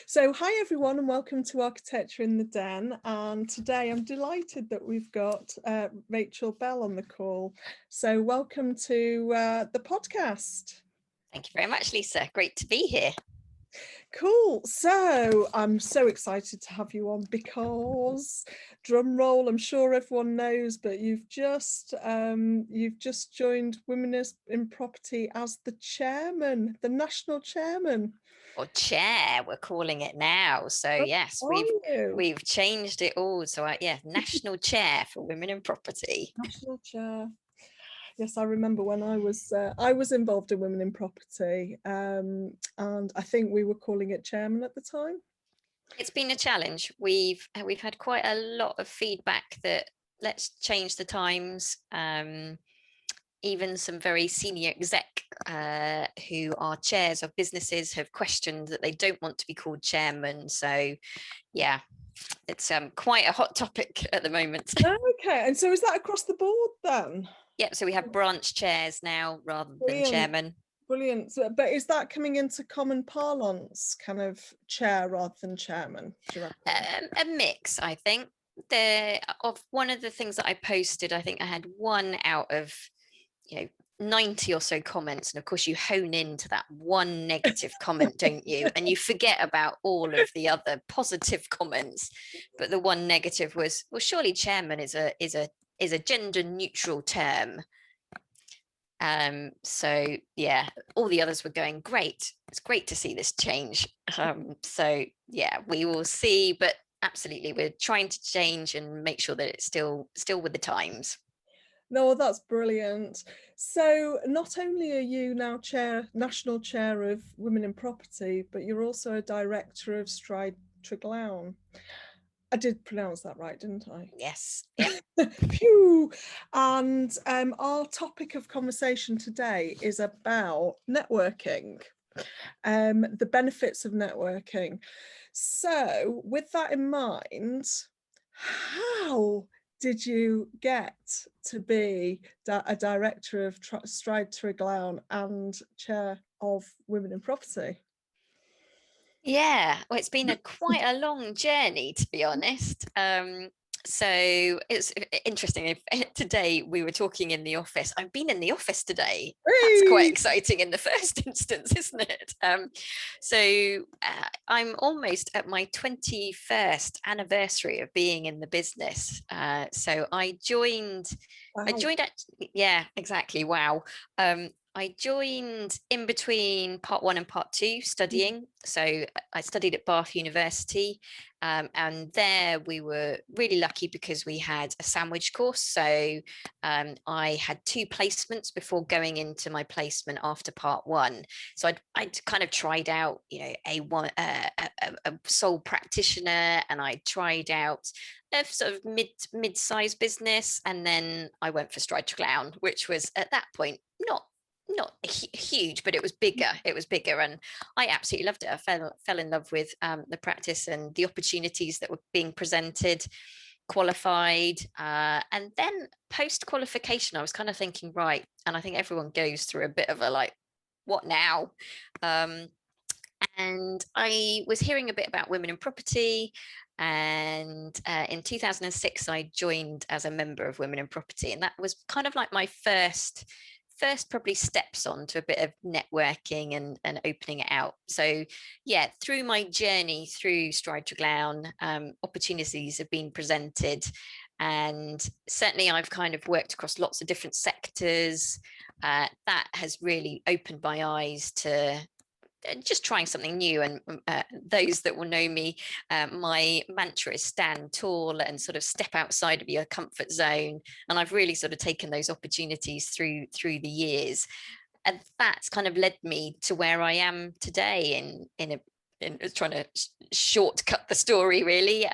So hi everyone and welcome to Architecture in the Den, and today I'm delighted that we've got Rachel Bell on the call. So welcome to the podcast. Thank you very much, Lisa. Great to be here. Cool. So I'm so excited to have you on because, drum roll, I'm sure everyone knows, but you've just joined Women in Property as the chairman, the national chairman. Or chair, we're calling it now. So yes, we've changed it all. So national chair for women in property. National chair. Yes, I remember when I was involved in Women in Property, and I think we were calling it chairman at the time. It's been a challenge. We've had quite a lot of feedback that let's change the times. Even some very senior exec who are chairs of businesses have questioned that they don't want to be called chairman. So yeah, it's quite a hot topic at the moment. Okay, and so is that across the board then? Yep, so we have branch chairs now rather than chairman. Brilliant. So, but is that coming into common parlance, kind of chair rather than chairman? A mix, I think. One of the things that I posted, I think I had one out of 90 or so comments, and of course you hone into that one negative comment, don't you? And you forget about all of the other positive comments. But the one negative was, well, surely chairman is a gender neutral term. So yeah, all the others were going, great, it's great to see this change. So yeah, we will see, but absolutely we're trying to change and make sure that it's still with the times. No, that's brilliant. So not only are you now national chair of Women in Property, but you're also a director of Stride Treglown. I did pronounce that right, didn't I? Yes. Yeah. Phew. And our topic of conversation today is about networking, the benefits of networking. So with that in mind, how did you get to be a director of Stride Treglown and chair of Women in Property? Yeah, well, it's been quite a long journey, to be honest. So it's interesting. Today we were talking in the office. I've been in the office today. That's quite exciting in the first instance, isn't it? So I'm almost at my 21st anniversary of being in the business. So I joined. Wow. Yeah, exactly. Wow. I joined in between part 1 and part 2 studying. So I studied at Bath University, and there we were really lucky because we had a sandwich course. So I had 2 placements before going into my placement after part 1. So I'd kind of tried out, a sole practitioner, and I tried out a sort of mid-sized business, and then I went for Stride Treglown, which was at that point not huge, but it was bigger. And I absolutely loved it. I fell in love with the practice and the opportunities that were being presented, qualified, and then post qualification I was kind of thinking, right, and I think everyone goes through a bit of a like, what now? And I was hearing a bit about women in property, and in 2006 I joined as a member of Women in Property, and that was kind of like my first probably steps on to a bit of networking and opening it out. So yeah, through my journey through Stride Treglown, opportunities have been presented, and certainly I've kind of worked across lots of different sectors. That has really opened my eyes to just trying something new. And those that will know me, my mantra is stand tall and sort of step outside of your comfort zone. And I've really sort of taken those opportunities through the years. And that's kind of led me to where I am today in trying to shortcut the story, really,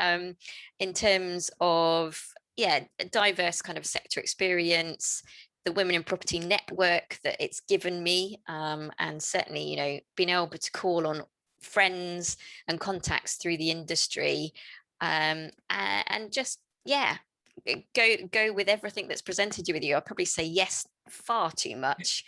in terms of, diverse kind of sector experience, the Women in Property network that it's given me, and certainly, being able to call on friends and contacts through the industry, and just, go with everything that's presented you with you. I'll probably say yes far too much.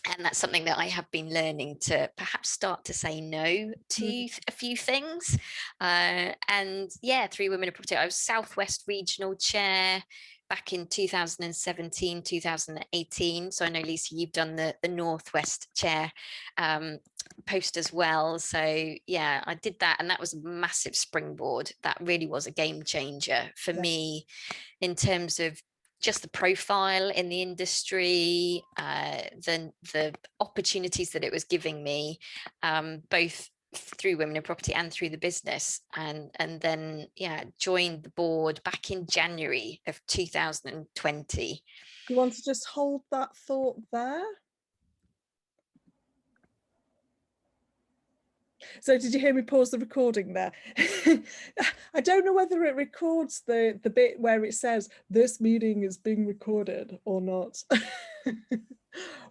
And that's something that I have been learning to perhaps start to say no to a few things. And yeah, through Women in Property, I was Southwest Regional Chair back in 2017, 2018. So I know, Lisa, you've done the Northwest Chair post as well. So yeah, I did that, and that was a massive springboard. That really was a game changer for me in terms of just the profile in the industry, the opportunities that it was giving me, both through Women in Property and through the business. And then, yeah, joined the board back in January of 2020. You want to just hold that thought there? So did you hear me pause the recording there? I don't know whether it records the bit where it says this meeting is being recorded or not.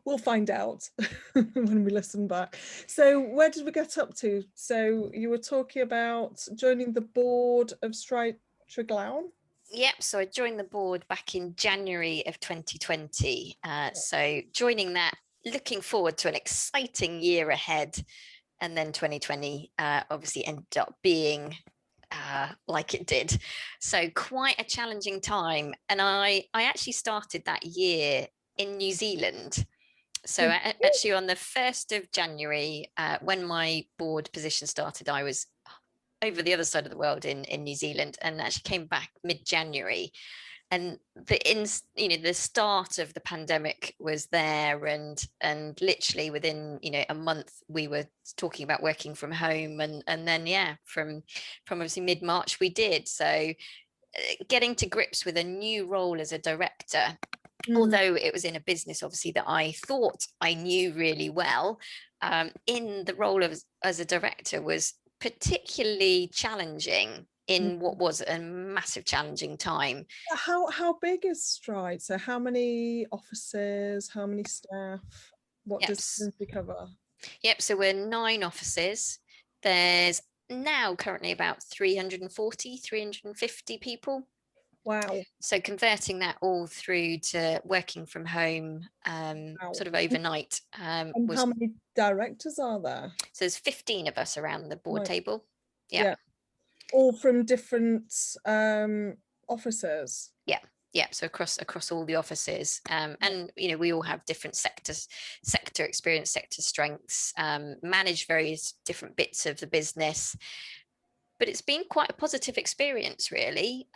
We'll find out when we listen back. So where did we get up to? So you were talking about joining the board of Stride Treglown. Yep, so I joined the board back in January of 2020. So joining that, looking forward to an exciting year ahead. And then 2020 obviously ended up being like it did. So quite a challenging time. And I actually started that year in New Zealand. So actually on the 1st of January, when my board position started, I was over the other side of the world in New Zealand, and actually came back mid-January. And the start of the pandemic was there, and literally within a month we were talking about working from home, and then from obviously mid-March we did. So getting to grips with a new role as a director, although it was in a business obviously that I thought I knew really well, in the role of as a director was particularly challenging in what was a massive challenging time. How big is Stride? So how many offices, how many staff, what disciplines do you cover? Yep, so we're 9 offices. There's now currently about 340, 350 people. Wow. So converting that all through to working from home sort of overnight. And how many directors are there? So there's 15 of us around the board table. Yeah. All from different offices. Yeah, so across all the offices, and we all have different sector experience, sector strengths, manage various different bits of the business. But it's been quite a positive experience, really.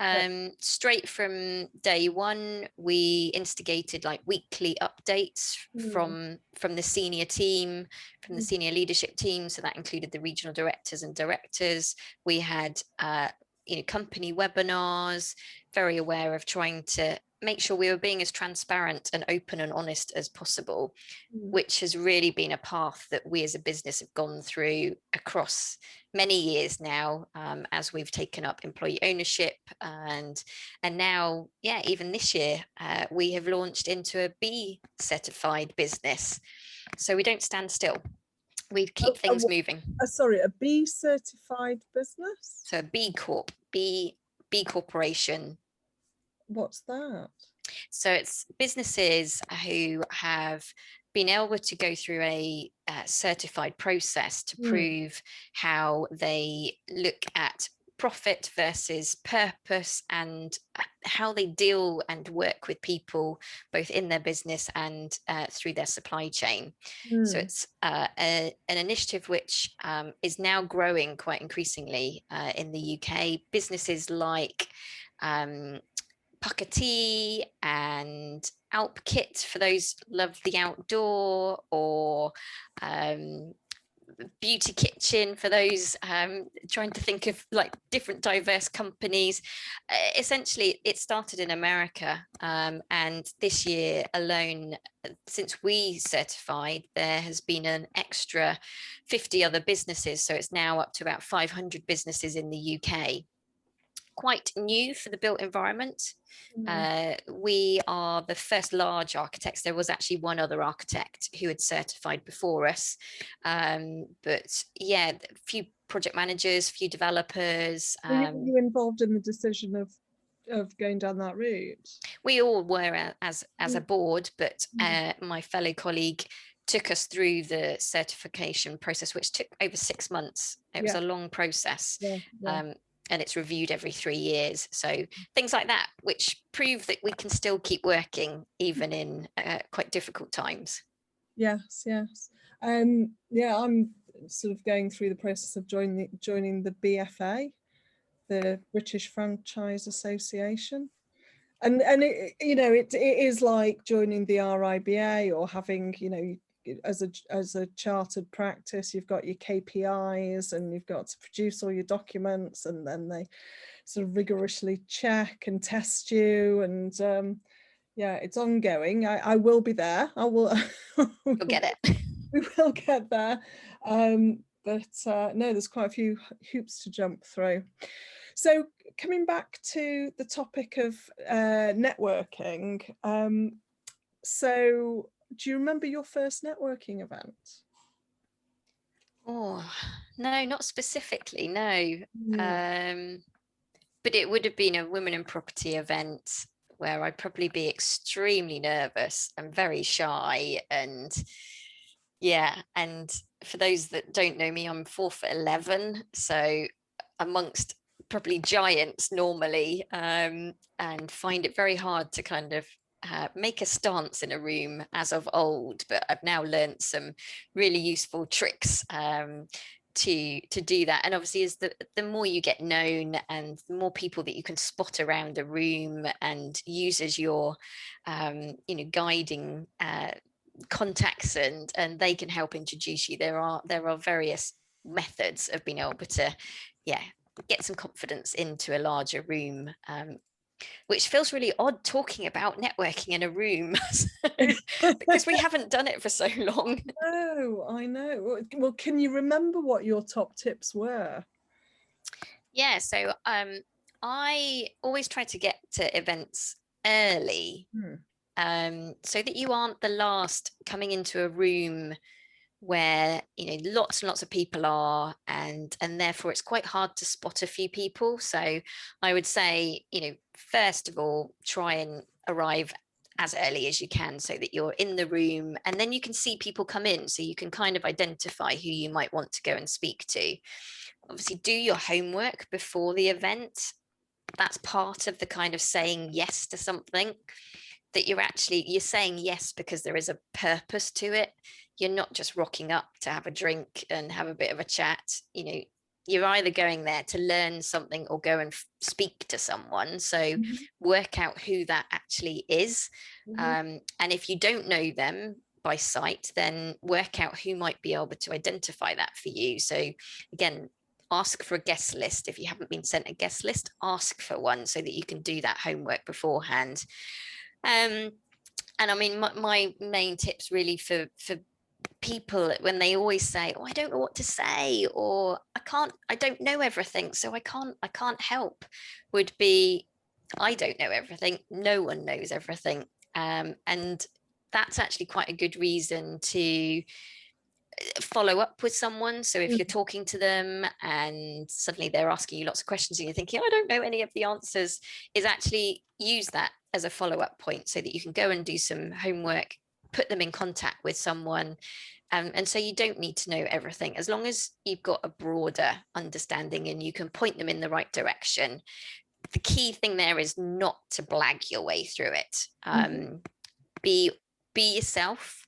Straight from day one, we instigated like weekly updates from the senior team, from the senior leadership team. So that included the regional directors and directors. We had company webinars, very aware of trying to make sure we were being as transparent and open and honest as possible, which has really been a path that we as a business have gone through across many years now, as we've taken up employee ownership, and now, even this year, we have launched into a B certified business. So we don't stand still. We keep things moving. Sorry, a B certified business? So a B Corp, B Corporation. What's that? So it's businesses who have been able to go through a certified process to prove how they look at profit versus purpose, and how they deal and work with people both in their business and through their supply chain. So it's an initiative which is now growing quite increasingly in the UK. Businesses like Puckatee and Alp Kit for those love the outdoor, or Beauty Kitchen for those trying to think of like different diverse companies. Essentially, it started in America, and this year alone, since we certified, there has been an extra 50 other businesses. So it's now up to about 500 businesses in the UK. Quite new for the built environment. We are the first large architects. There was actually one other architect who had certified before us, but a few project managers, few developers. Were you involved in the decision of going down that route? We all were as a board, but my fellow colleague took us through the certification process, which took over 6 months. It was a long process. And it's reviewed every 3 years. So things like that, which prove that we can still keep working even in quite difficult times. Yes. Yeah, I'm sort of going through the process of joining the BFA, the British Franchise Association. And it, it is like joining the RIBA or having, as a chartered practice, you've got your KPIs and you've got to produce all your documents, and then they sort of rigorously check and test you. And yeah, it's ongoing. I will be there. I will. You'll get it. We will get there. But no, there's quite a few hoops to jump through. So coming back to the topic of networking, so do you remember your first networking event? Oh, no, not specifically, no. But it would have been a women in property event where I'd probably be extremely nervous and very shy. And yeah, and for those that don't know me, I'm 4'11", so amongst probably giants normally, and find it very hard to kind of make a stance in a room as of old. But I've now learned some really useful tricks to do that. And obviously, as the more you get known and the more people that you can spot around a room and use as your guiding contacts, and they can help introduce you. There are various methods of being able to get some confidence into a larger room, which feels really odd talking about networking in a room because we haven't done it for so long. Oh, I know. Well, can you remember what your top tips were? Yeah, so I always try to get to events early, so that you aren't the last coming into a room where lots and lots of people are, and therefore it's quite hard to spot a few people. So I would say, first of all, try and arrive as early as you can so that you're in the room, and then you can see people come in, so you can kind of identify who you might want to go and speak to. Obviously, do your homework before the event. That's part of the kind of saying yes to something, that you're saying yes because there is a purpose to it. You're not just rocking up to have a drink and have a bit of a chat. You're either going there to learn something or go and speak to someone. So work out who that actually is. And if you don't know them by sight, then work out who might be able to identify that for you. So again, ask for a guest list. If you haven't been sent a guest list, ask for one so that you can do that homework beforehand. And I mean, my main tips really for people when they always say, "Oh, I don't know what to say," or I don't know everything, so I can't help," would be, I don't know everything. No one knows everything. And that's actually quite a good reason to follow up with someone. So if you're talking to them and suddenly they're asking you lots of questions and you're thinking, I don't know any of the answers, is actually use that as a follow-up point so that you can go and do some homework, put them in contact with someone. And so you don't need to know everything, as long as you've got a broader understanding and you can point them in the right direction. The key thing there is not to blag your way through it. Be yourself.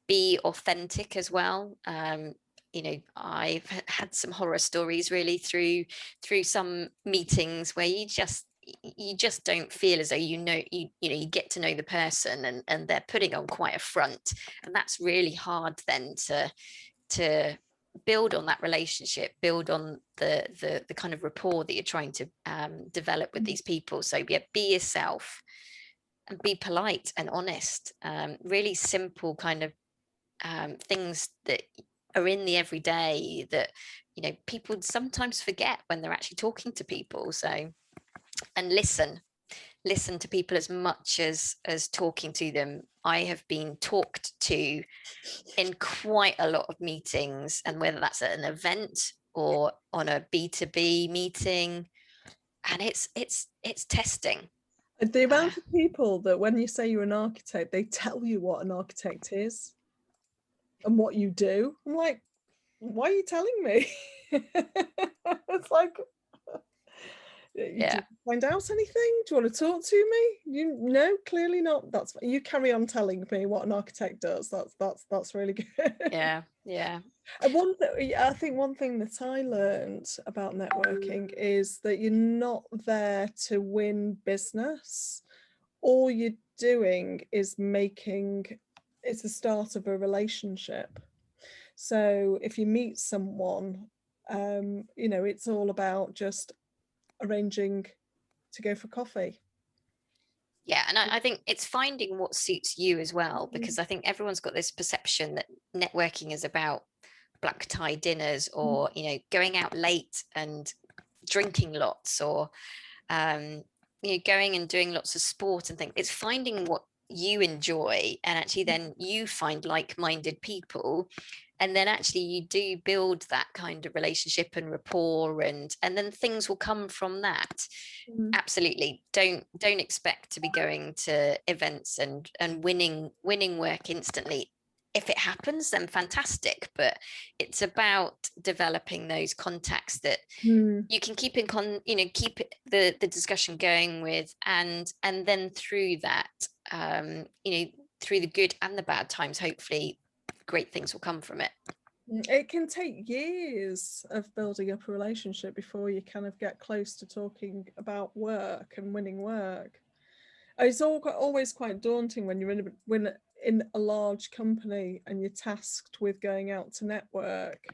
Be authentic as well. I've had some horror stories really through some meetings where you just don't feel as though you get to know the person, and they're putting on quite a front, and that's really hard then to build on that relationship, build on the kind of rapport that you're trying to develop with these people. So yeah, be yourself and be polite and honest. Really simple kind of things that are in the everyday that people sometimes forget when they're actually talking to people. So, and listen to people as much as talking to them. I have been talked to in quite a lot of meetings, and whether that's at an event or on a B2B meeting, and it's testing. The amount of people that when you say you're an architect, they tell you what an architect is. and what you do. I'm like, why are you telling me? It's like, did you find out anything? Do you want to talk to me? No, clearly not. That's you carry on telling me what an architect does. That's really good. Yeah. And I think one thing that I learned about networking is that you're not there to win business. All you're doing is it's the start of a relationship. So if you meet someone, it's all about just arranging to go for coffee. Yeah, and I think it's finding what suits you as well, because I think everyone's got this perception that networking is about black tie dinners, or going out late and drinking lots, or going and doing lots of sport and things. It's finding what you enjoy, and actually then you find like-minded people, and then actually you do build that kind of relationship and rapport, and then things will come from that. Absolutely. Don't expect to be going to events and winning work instantly. If it happens, then fantastic, but it's about developing those contacts that you can keep keep the discussion going with, and then through that, through the good and the bad times, hopefully great things will come from it. It can take years of building up a relationship before you kind of get close to talking about work and winning work. It's always quite daunting when you're in a large company and you're tasked with going out to network,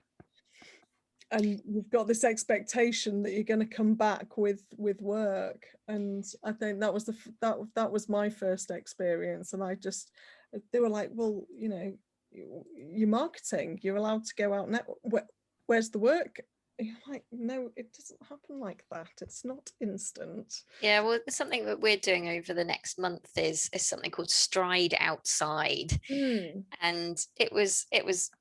and you've got this expectation that you're going to come back with work. And I think that was that was my first experience, and they were like, well, you're marketing, you're allowed to go out where's the work? You're like, no, it doesn't happen like that. It's not instant. Yeah, well, something that we're doing over the next month is something called Stride Outside. And it was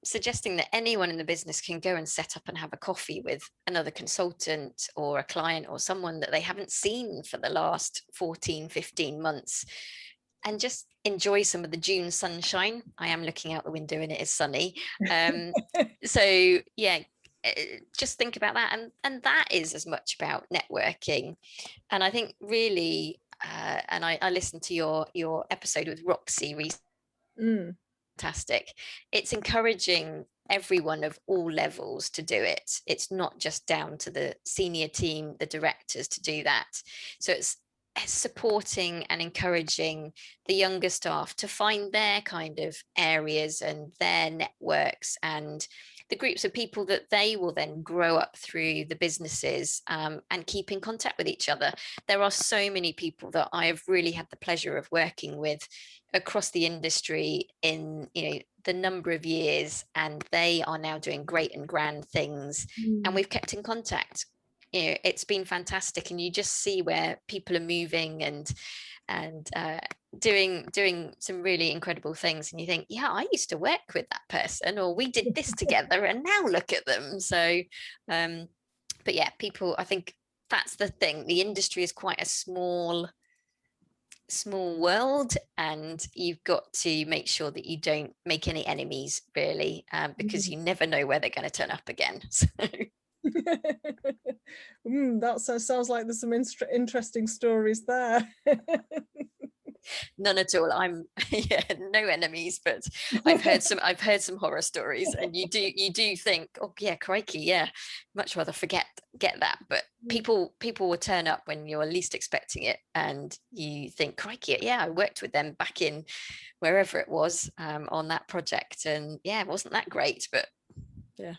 suggesting that anyone in the business can go and set up and have a coffee with another consultant or a client or someone that they haven't seen for the last 14, 15 months, and just enjoy some of the June sunshine. I am looking out the window and it is sunny. So yeah, just think about that, and that is as much about networking. And I think really, and I listened to your episode with Roxy recently. Fantastic. It's encouraging everyone of all levels to do it. It's not just down to the senior team, the directors, to do that. So it's supporting and encouraging the younger staff to find their kind of areas and their networks and the groups of people that they will then grow up through the businesses, and keep in contact with each other. There are so many people that I have really had the pleasure of working with across the industry in the number of years, and they are now doing great and grand things, and we've kept in contact. It's been fantastic, and you just see where people are moving and doing some really incredible things, and you think, yeah, I used to work with that person, or we did this together, and now look at them. So but yeah, people, I think that's the thing, the industry is quite a small world, and you've got to make sure that you don't make any enemies, really, because you never know where they're going to turn up again. So that sounds like there's some interesting stories there. None at all. I'm no enemies, but I've heard some horror stories, and you do think, oh yeah, crikey, yeah, much rather get that. But people will turn up when you're least expecting it, and you think, crikey, yeah, I worked with them back in wherever it was, on that project, and yeah, wasn't that great? But yeah.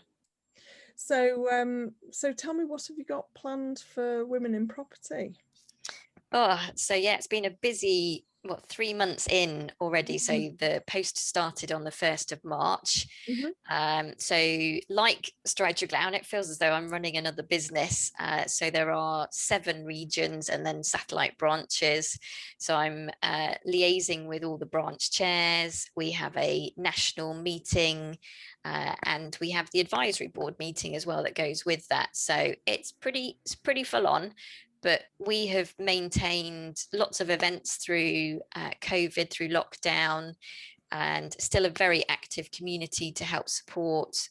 So tell me, what have you got planned for Women in Property? Oh, so yeah, it's been a busy 3 months in already. So the post started on the 1st of March. So like Stride Treglown, it feels as though I'm running another business. So there are 7 regions and then satellite branches. So I'm liaising with all the branch chairs. We have a national meeting, and we have the advisory board meeting as well that goes with that. So it's pretty full on. But we have maintained lots of events through COVID, through lockdown. and still a very active community to help support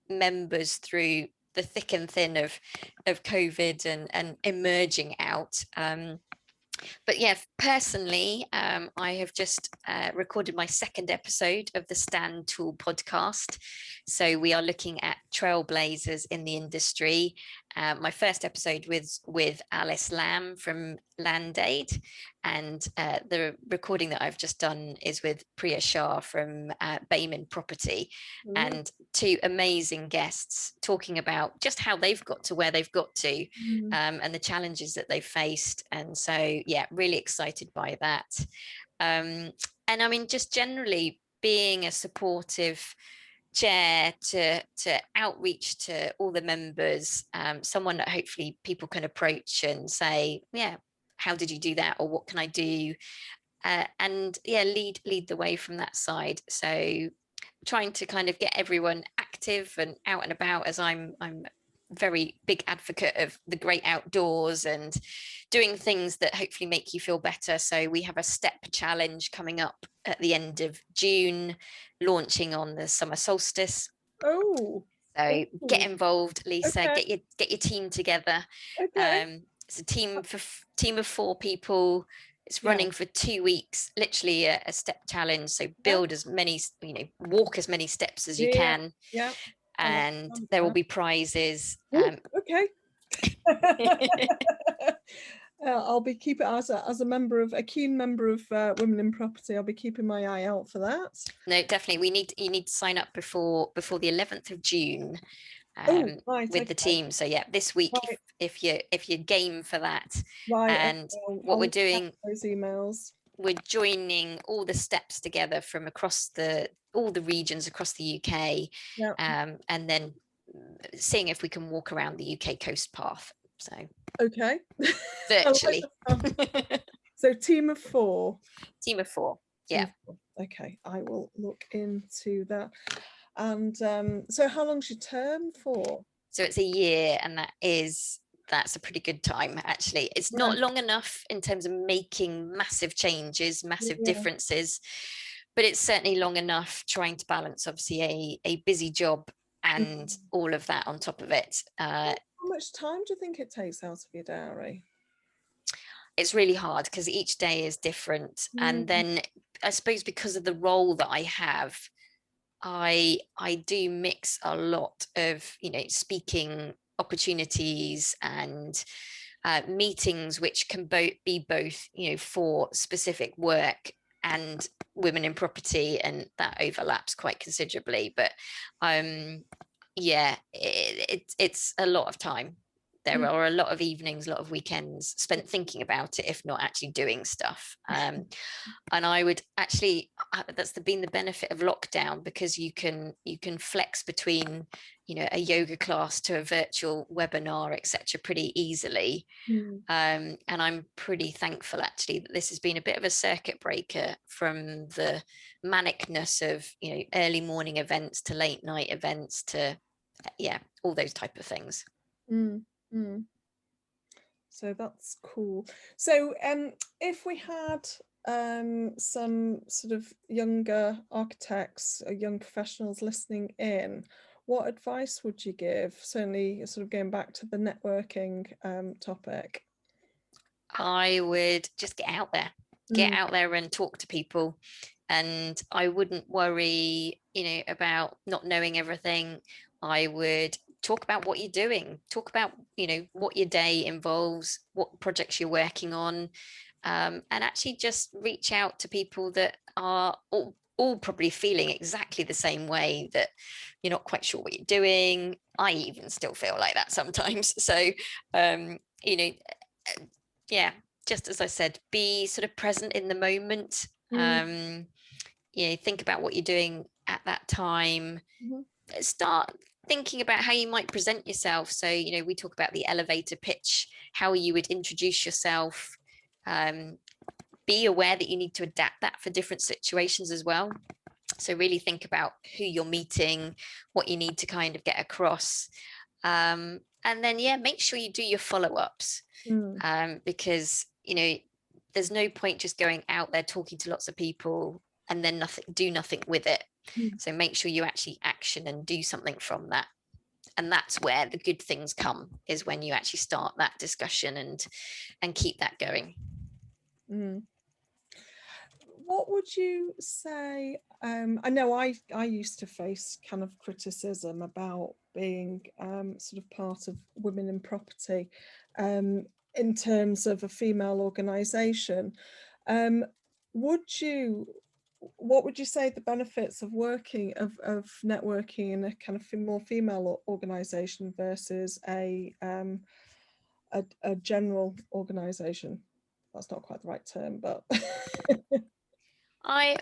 members through the thick and thin of COVID and emerging out. But yeah, personally, I have just recorded my second episode of the Stand Tool podcast. So we are looking at trailblazers in the industry. My first episode was with Alice Lamb from Land Aid, and the recording that I've just done is with Priya Shah from Bayman Property. And two amazing guests talking about just how they've got to where they've got to, and the challenges that they've faced. And so, yeah, really excited by that. And I mean, just generally being a supportive chair to outreach to all the members, someone that hopefully people can approach and say, yeah, how did you do that, or what can I do, and yeah, lead the way from that side. So trying to kind of get everyone active and out and about, as I'm very big advocate of the great outdoors and doing things that hopefully make you feel better. So we have a step challenge coming up at the end of June, launching on the summer solstice. So get involved, Lisa. Okay. Get your team together. Okay. It's a team of 4 people. It's running for 2 weeks, literally a step challenge. So build as many, walk as many steps as you can. Yeah. And there will be prizes. Okay. I'll be keeping as a keen member of Women in Property. I'll be keeping my eye out for that. No, definitely. You need to sign up before the 11th of June. With the team. So yeah, this week, if you're game for that. And what we're doing, those emails, we're joining all the steps together from across all the regions across the UK, and then seeing if we can walk around the UK coast path. So okay, virtually. So team of 4. Yeah. Okay, I will look into that. And so how long's your term for? So it's a year, and that's a pretty good time, actually. It's not long enough in terms of making massive changes, massive differences, but it's certainly long enough trying to balance, obviously, a busy job and all of that on top of it. How much time do you think it takes out of your diary? It's really hard because each day is different. And then I suppose because of the role that I have, I do mix a lot of, speaking opportunities and meetings, which can be both, for specific work and women in property, and that overlaps quite considerably. But yeah, it's a lot of time. There are a lot of evenings, a lot of weekends spent thinking about it, if not actually doing stuff. And I would actually, that's been the benefit of lockdown, because you can flex between, a yoga class to a virtual webinar, etc., pretty easily. And I'm pretty thankful, actually, that this has been a bit of a circuit breaker from the manicness of, early morning events to late night events to, all those type of things. So that's cool. So if we had some sort of younger architects or young professionals listening in, what advice would you give? Certainly sort of going back to the networking topic. I would just get out there and talk to people. And I wouldn't worry, about not knowing everything. I would talk about what you're doing, talk about, what your day involves, what projects you're working on, and actually just reach out to people that are all probably feeling exactly the same way, that you're not quite sure what you're doing. I even still feel like that sometimes. So, yeah, just as I said, be sort of present in the moment. Think about what you're doing at that time. Start thinking about how you might present yourself. So, we talk about the elevator pitch, how you would introduce yourself. Be aware that you need to adapt that for different situations as well. So really think about who you're meeting, what you need to kind of get across. And then, make sure you do your follow-ups, because, there's no point just going out there talking to lots of people and then do nothing with it. Mm. So make sure you actually action and do something from that. And that's where the good things come, is when you actually start that discussion and keep that going. Mm. What would you say? I know I used to face kind of criticism about being sort of part of Women in Property in terms of a female organisation. What would you say the benefits of networking in a kind of more female organisation versus a general organisation? That's not quite the right term, but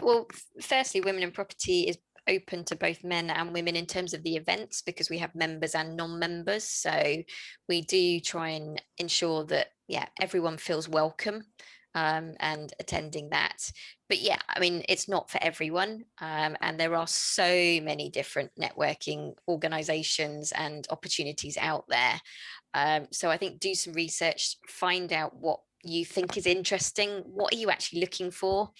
Well, firstly, Women in Property is open to both men and women in terms of the events, because we have members and non-members. So we do try and ensure that, yeah, everyone feels welcome and attending that. But yeah, I mean, it's not for everyone. And there are so many different networking organizations and opportunities out there. So I think do some research, find out what you think is interesting. What are you actually looking for?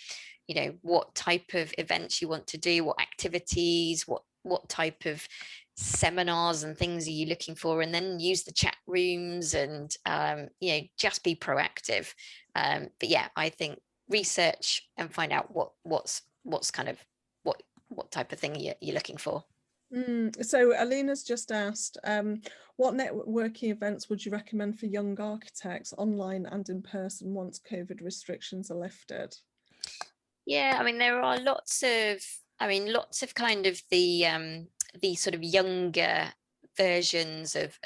You know, what type of events you want to do, what activities, what type of seminars and things are you looking for, and then use the chat rooms and you know, just be proactive. But yeah, I think research and find out what's kind of what type of thing you're looking for. So Alina's just asked, what networking events would you recommend for young architects, online and in person, once COVID restrictions are lifted? Yeah, I mean, there are lots of kind of the sort of younger versions of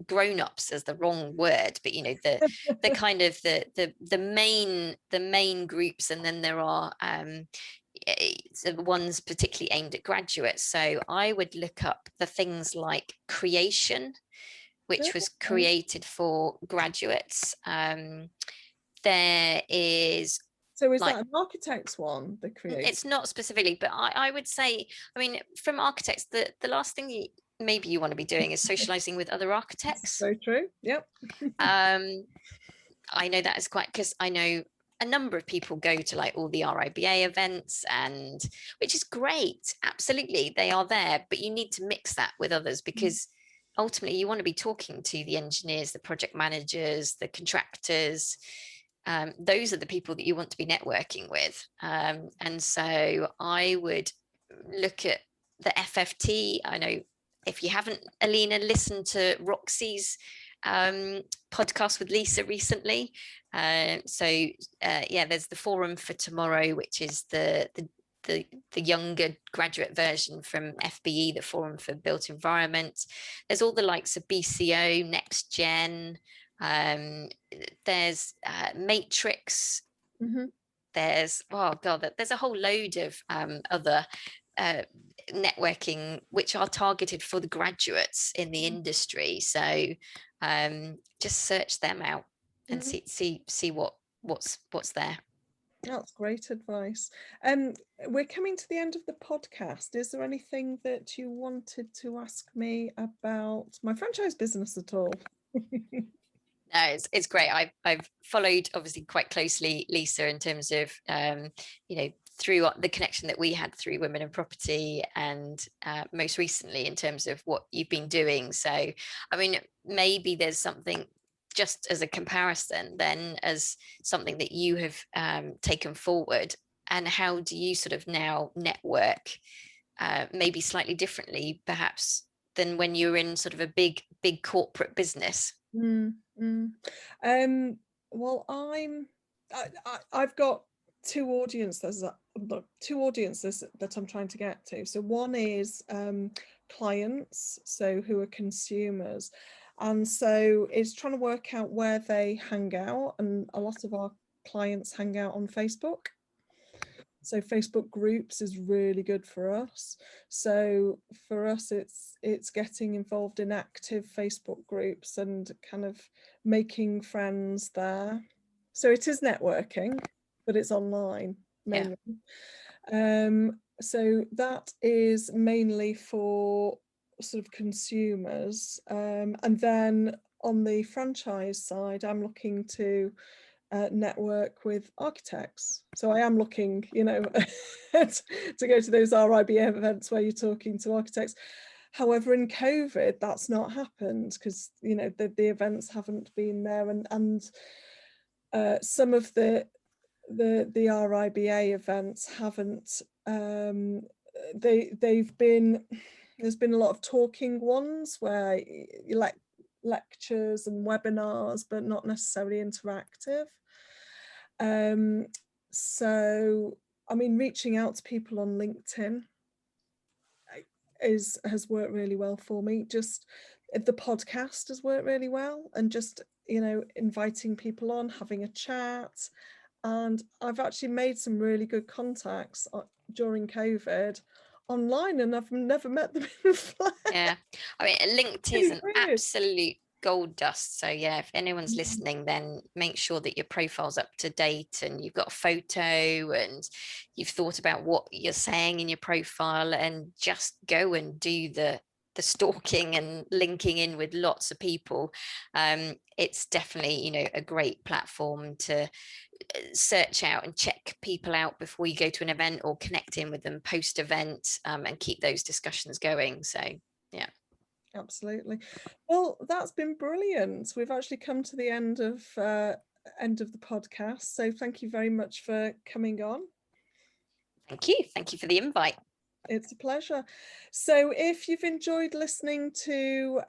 grown-ups is the wrong word, but you know, the kind of the main groups, and then there are the ones particularly aimed at graduates. So I would look up the things like Creation, which was created for graduates. There is, so is like, that an architect's one, the Creation? it's not specifically, but I would say, I mean, from architects, the last thing maybe you want to be doing is socializing with other architects. So true. Yep. I know that is quite, because I know a number of people go to like all the RIBA events, and which is great. Absolutely, they are there, but you need to mix that with others, because ultimately you want to be talking to the engineers, the project managers, the contractors. Those are the people that you want to be networking with. And so I would look at the FFT. I know, if you haven't, Alina, listened to Roxy's podcast with Lisa recently. Yeah, there's the Forum for Tomorrow, which is the younger graduate version from FBE, the Forum for Built Environment. There's all the likes of BCO, Next Gen. There's Matrix. Mm-hmm. There's, oh god, there's a whole load of other networking which are targeted for the graduates in the industry. So just search them out and see what's there. That's great advice. We're coming to the end of the podcast. Is there anything that you wanted to ask me about my franchise business at all? No, it's great. I've followed obviously quite closely Lisa in terms of you know, through the connection that we had through Women in Property, and most recently in terms of what you've been doing. So I mean, maybe there's something, just as a comparison then, as something that you have taken forward, and how do you sort of now network maybe slightly differently perhaps than when you're in sort of a big corporate business? Well, I've got two audiences that I'm trying to get to. So one is clients, so who are consumers, and so it's trying to work out where they hang out, and a lot of our clients hang out on Facebook. So Facebook groups is really good for us. So for us, it's getting involved in active Facebook groups and kind of making friends there. So it is networking, but it's online mainly. Yeah. So that is mainly for sort of consumers. And then on the franchise side, I'm looking to network with architects. So I am looking, you know, to go to those RIBA events where you're talking to architects. However, in COVID, that's not happened because, you know, the events haven't been there, and some of the RIBA events haven't. They've been, there's been a lot of talking ones where you like lectures and webinars, but not necessarily interactive. So, I mean, reaching out to people on LinkedIn has worked really well for me. Just the podcast has worked really well, and just, you know, inviting people on, having a chat. And I've actually made some really good contacts during COVID online, and I've never met them in flesh. Yeah, I mean, LinkedIn is an Weird. absolute gold dust. So yeah, if anyone's listening, then make sure that your profile's up to date and you've got a photo and you've thought about what you're saying in your profile, and just go and do the stalking and linking in with lots of people. It's definitely, you know, a great platform to search out and check people out before you go to an event, or connect in with them post event, and keep those discussions going. So yeah. Absolutely. Well, that's been brilliant. We've actually come to the end of the podcast. So thank you very much for coming on. Thank you. Thank you for the invite. It's a pleasure. So if you've enjoyed listening to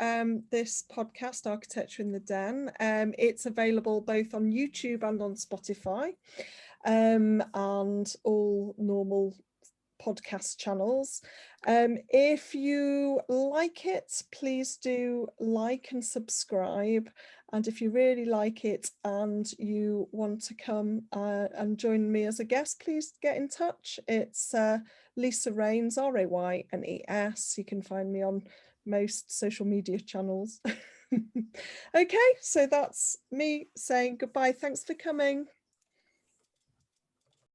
this podcast, Architecture in the Den, it's available both on YouTube and on Spotify, and all normal podcast channels. If you like it, please do like and subscribe. And if you really like it and you want to come and join me as a guest, please get in touch. It's Lisa Raines, RAYNES. You can find me on most social media channels. Okay, so that's me saying goodbye. Thanks for coming.